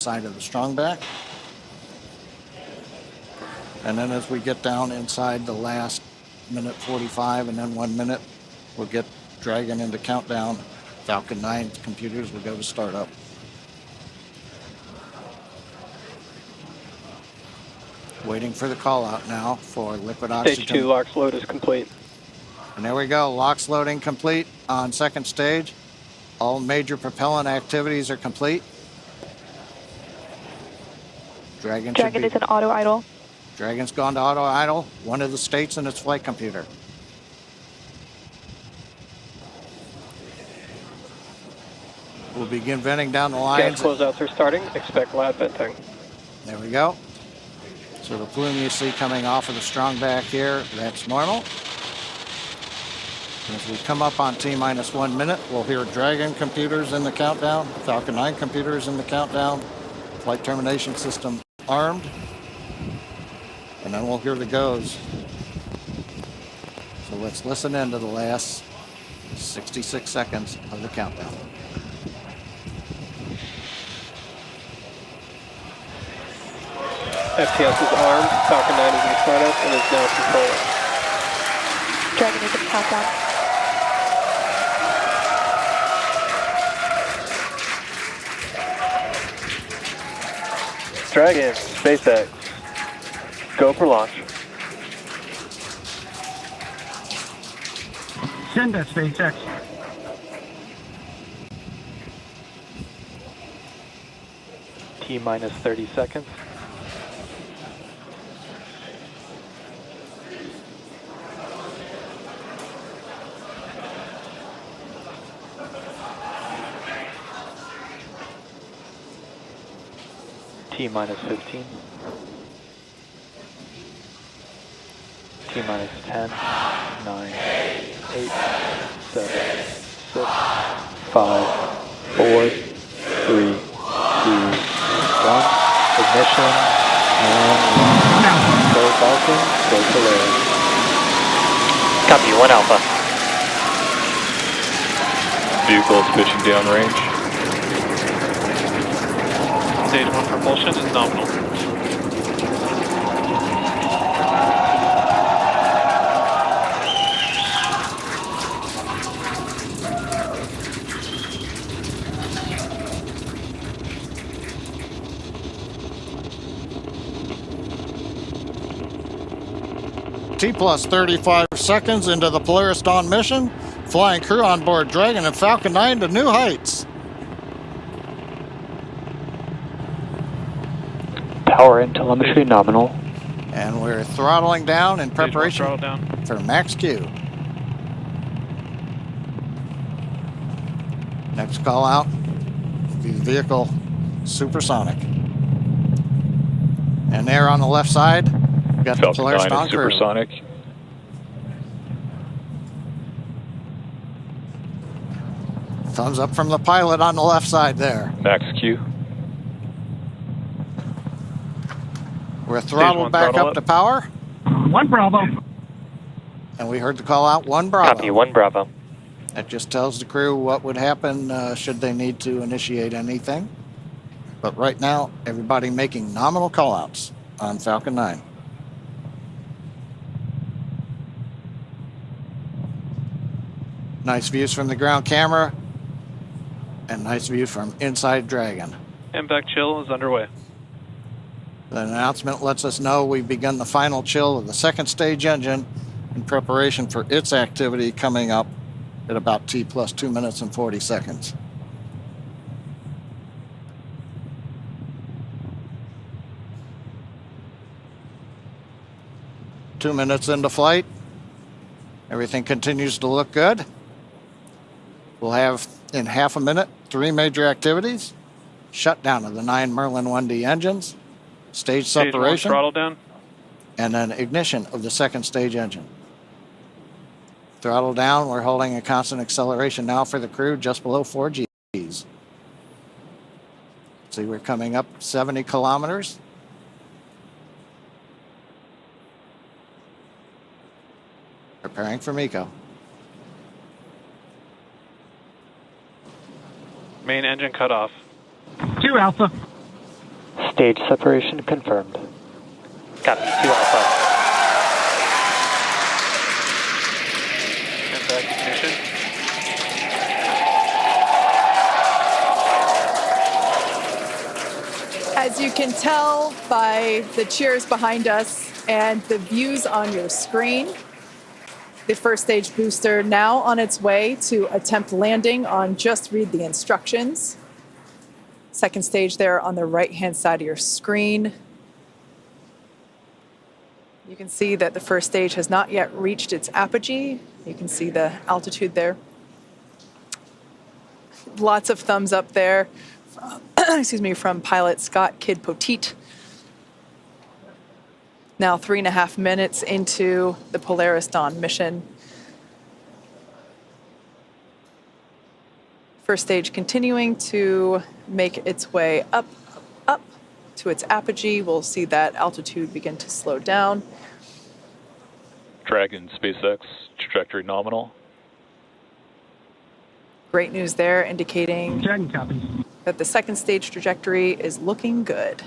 side of the strongback. And then as we get down inside the last minute 45 and then 1 minute, we'll get Dragon into countdown. Falcon 9 computers will go to startup. Waiting for the call out now for liquid oxygen. Stage 2 LOX load is complete. And there we go, LOX loading complete on second stage. All major propellant activities are complete. Dragon is in auto idle. Dragon's gone to auto idle, one of the states in its flight computer. We'll begin venting down the lines. Gas closeouts are starting. Expect loud venting. There we go. So the plume you see coming off of the strongback here, that's normal. As we come up on T-minus 1 minute, we'll hear Dragon computers in the countdown, Falcon 9 computers in the countdown, flight termination system armed, and then we'll hear the goes. So let's listen in to the last 66 seconds of the countdown. FTS is armed. Falcon 9 is in startup and is now controlling. Dragon is in countdown. Dragon, SpaceX, go for launch. Send that, SpaceX. T-minus 30 seconds. T-minus 15. T-minus 10, 9, 8, 7, 6, 5, 4, 3, 2, 1. Ignition, and launch. Go Falcon, go Polaris. Copy, 1 Alpha. Vehicle is pitching downrange. Stage 1 propulsion is nominal. T plus 35 seconds into the Polaris Dawn mission, flying crew on board Dragon and Falcon 9 to new heights. Power and telemetry nominal. And we're throttling down in preparation Throttle down. for max Q. Next call out, the vehicle supersonic. And there on the left side, we've got the Polaris Dawn crew. Supersonic. Thumbs up from the pilot on the left side there. Max Q. We're throttled back up to power. 1 Bravo. And we heard the call out, 1 Bravo. Copy, 1 Bravo. That just tells the crew what would happen should they need to initiate anything. But right now, everybody making nominal callouts on Falcon 9. Nice views from the ground camera and nice view from inside Dragon. MVAC chill is underway. The announcement lets us know we've begun the final chill of the second stage engine in preparation for its activity coming up at about T plus 2 minutes and 40 seconds. Two minutes into flight. Everything continues to look good. We'll have in half a minute 3 major activities. Shutdown of the 9 Merlin 1D engines. Stage separation, throttle down, and then ignition of the second stage engine. Throttle down, we're holding a constant acceleration now for the crew, just below 4 Gs. See, we're coming up 70 kilometers. Preparing for MECO. main engine cut off. 2 Alpha. Stage separation confirmed. Copy, 2 Alpha. MVAC ignition. As you can tell by the cheers behind us and the views on your screen, the first stage booster now on its way to attempt landing on Just Read the Instructions. Second stage there on the right-hand side of your screen. You can see that the first stage has not yet reached its apogee. You can see the altitude there. Lots of thumbs up there. Excuse me, from pilot Scott Kid Poteet. Now 3.5 minutes into the Polaris Dawn mission. First stage continuing to make its way up to its apogee. We'll see that altitude begin to slow down. Dragon SpaceX, trajectory nominal. Great news there, indicating Dragon copies. that the second stage trajectory is looking good.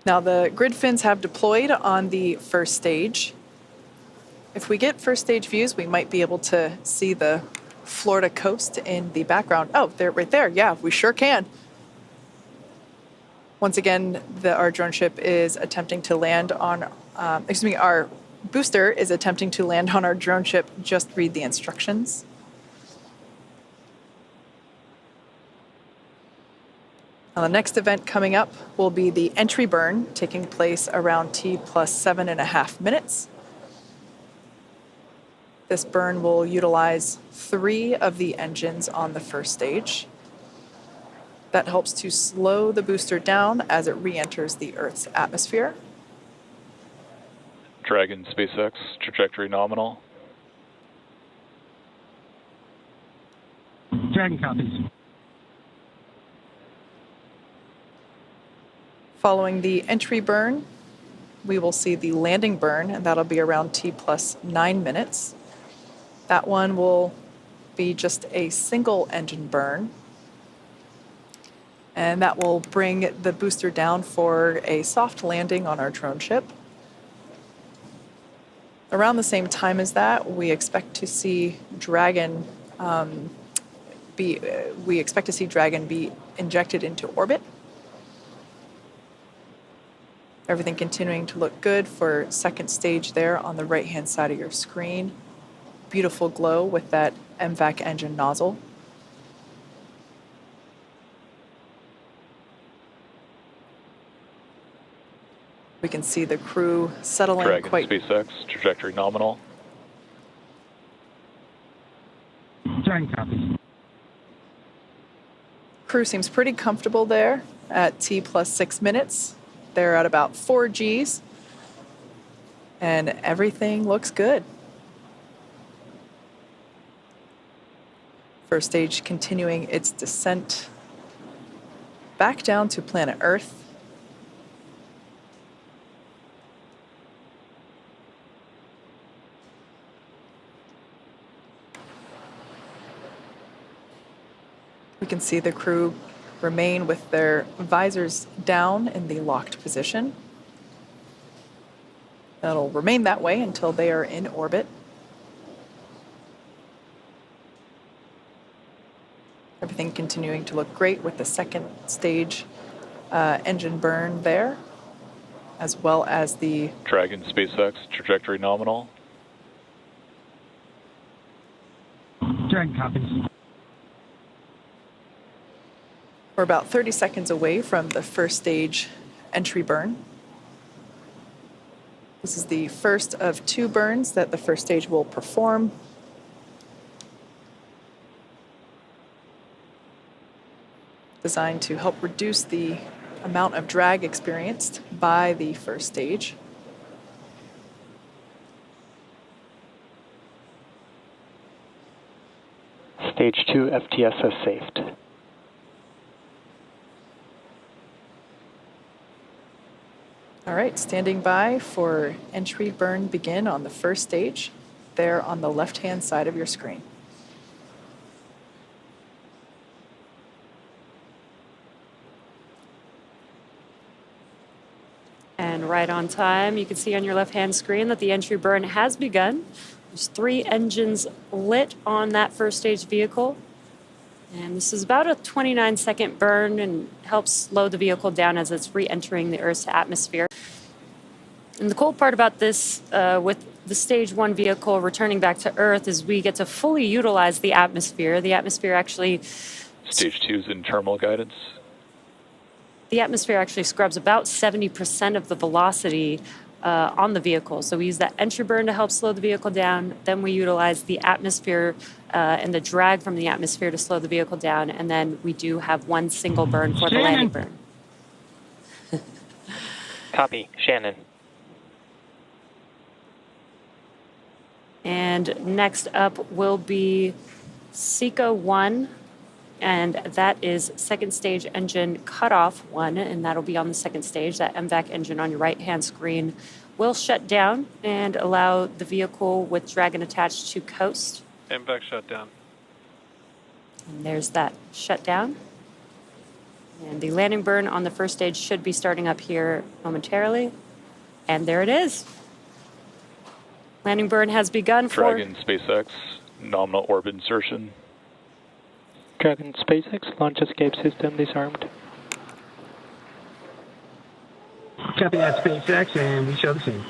Now the grid fins have deployed on the first stage. If we get first stage views, we might be able to see the Florida coast in the background. Oh, they're right there. Yeah, we sure can. Once again, our drone ship is attempting to land on, our booster is attempting to land on our drone ship. Just read the instructions. Now, the next event coming up will be the entry burn, taking place around T plus 7.5 minutes. This burn will utilize 3 of the engines on the first stage. That helps to slow the booster down as it re-enters the Earth's atmosphere. Dragon SpaceX, trajectory nominal. Dragon copies. Following the entry burn, we will see the landing burn, and that'll be around T plus 9 minutes. That one will be just a single engine burn. And that will bring the booster down for a soft landing on our drone ship. Around the same time as that, we expect to see Dragon be injected into orbit. Everything continuing to look good for second stage there on the right-hand side of your screen. Beautiful glow with that MVAC engine nozzle. We can see the crew settling Dragon quite... SpaceX, trajectory nominal. Dragon copies. Crew seems pretty comfortable there at T plus 6 minutes. They're at about 4 Gs. And everything looks good. First stage continuing its descent back down to planet Earth. We can see the crew remain with their visors down in the locked position. That'll remain that way until they are in orbit. Everything continuing to look great with the second stage engine burn there, as well as the Dragon SpaceX, trajectory nominal. Dragon copies. We're about 30 seconds away from the first stage entry burn. This is the first of 2 burns that the first stage will perform. Designed to help reduce the amount of drag experienced by the first stage. Stage 2 FTS has safed. All right, standing by for entry burn begin on the first stage, there on the left-hand side of your screen. And right on time, you can see on your left-hand screen that the entry burn has begun. There's 3 engines lit on that first stage vehicle. And this is about a 29-second burn and helps slow the vehicle down as it's re-entering the Earth's atmosphere. And the cool part about this, with the Stage 1 vehicle returning back to Earth, is we get to fully utilize the atmosphere. The atmosphere actually... Stage 2 is in terminal guidance. The atmosphere actually scrubs about 70% of the velocity on the vehicle. So we use that entry burn to help slow the vehicle down. Then we utilize the atmosphere and the drag from the atmosphere to slow the vehicle down. And then we do have one single burn for the landing burn. Copy. Shannon. And next up will be SECA 1. And that is second stage engine cutoff 1, and that'll be on the second stage. That MVAC engine on your right-hand screen will shut down and allow the vehicle with Dragon attached to coast. MVAC shut down. And there's that shutdown. And the landing burn on the first stage should be starting up here momentarily. And there it is. Landing burn has begun for... Dragon SpaceX, nominal orbit insertion. Dragon SpaceX launch escape system disarmed. Copy that, SpaceX, and we show the scene.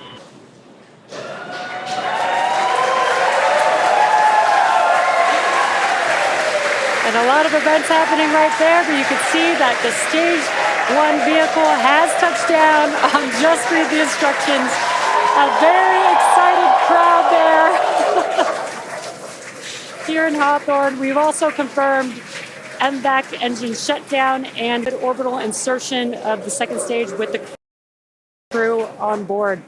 And a lot of events happening right there, but you can see that the Stage 1 vehicle has touched down. Just read the instructions. A very excited crowd there. Here in Hawthorne, we've also confirmed MVAC engine shutdown and orbital insertion of the second stage with the crew on board.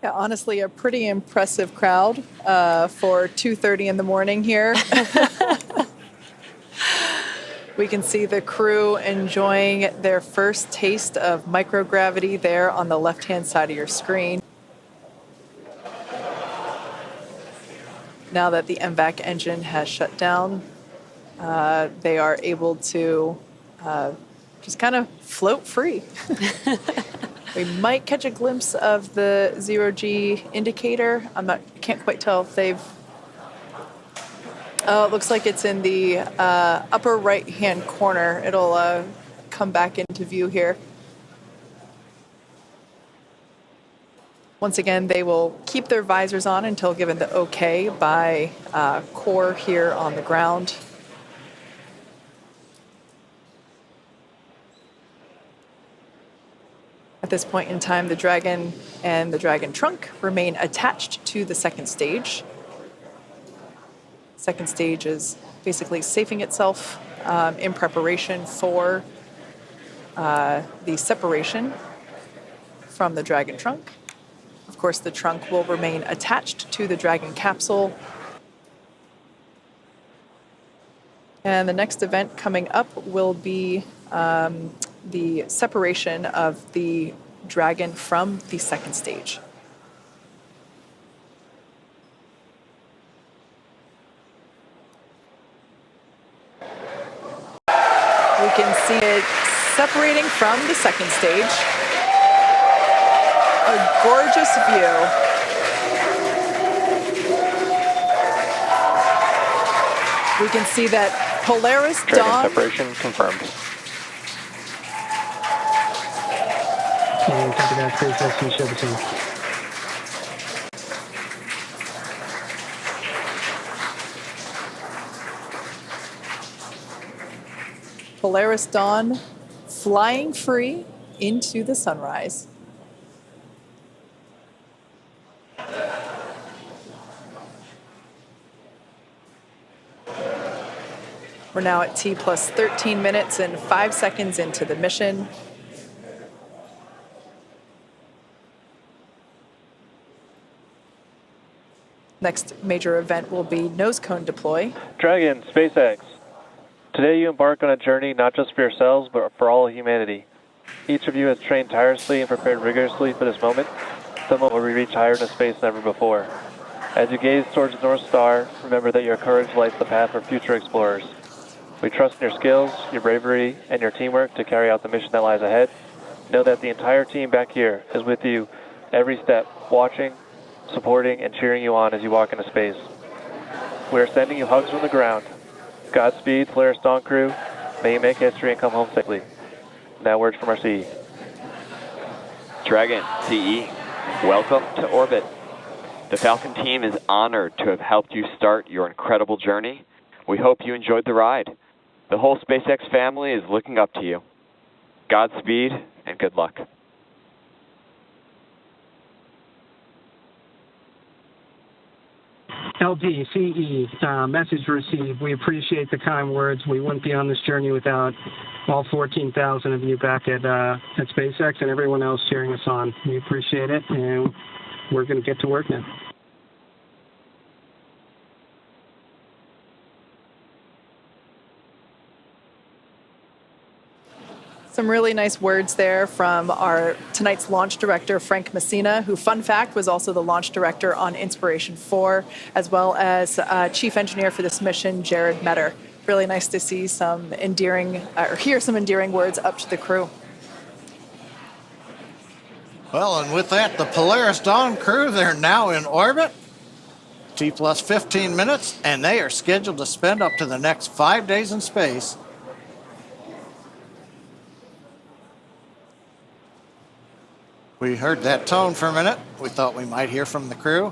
Yeah, honestly, a pretty impressive crowd for 2:30 in the morning here. We can see the crew enjoying their first taste of microgravity there on the left-hand side of your screen. Now that the MVAC engine has shut down, they are able to just kind of float free. We might catch a glimpse of the 0G indicator. Can't quite tell if they've... Oh, it looks like it's in the upper right-hand corner. It'll come back into view here. Once again, they will keep their visors on until given the okay by core here on the ground. At this point in time, the Dragon and the Dragon trunk remain attached to the second stage. Second stage is basically safing itself in preparation for the separation from the Dragon trunk. Of course, the trunk will remain attached to the Dragon capsule. And the next event coming up will be the separation of the Dragon from the second stage. We can see it separating from the second stage. A gorgeous view. We can see that Polaris Dragon Dawn... separation confirmed. And copy that, SpaceX, we show the scene. Polaris Dawn flying free into the sunrise. We're now at T plus 13 minutes and 5 seconds into the mission. Next major event will be nose cone deploy. Dragon, SpaceX. Today you embark on a journey not just for yourselves, but for all of humanity. Each of you has trained tirelessly and prepared rigorously for this moment, the moment where we reach higher into space than ever before. As you gaze towards the North Star, remember that your courage lights the path for future explorers. We trust in your skills, your bravery, and your teamwork to carry out the mission that lies ahead. Know that the entire team back here is with you every step, watching, supporting, and cheering you on as you walk into space. We are sending you hugs from the ground. Godspeed, Polaris Dawn crew. May you make history and come home safely. Now words from our CE. Dragon, CE, welcome to orbit. The Falcon team is honored to have helped you start your incredible journey. We hope you enjoyed the ride. The whole SpaceX family is looking up to you. Godspeed and good luck. LD, CE, message received. We appreciate the kind words. We wouldn't be on this journey without all 14,000 of you back at SpaceX and everyone else cheering us on. We appreciate it, and we're going to get to work now. Some really nice words there from our tonight's launch director, Frank Messina, who, fun fact, was also the launch director on Inspiration 4, as well as chief engineer for this mission, Jared Metter. Really nice to see some endearing, or hear some endearing words up to the crew. Well, and with that, the Polaris Dawn crew, they're now in orbit. T plus 15 minutes, and they are scheduled to spend up to the next 5 days in space. We heard that tone for a minute. We thought we might hear from the crew.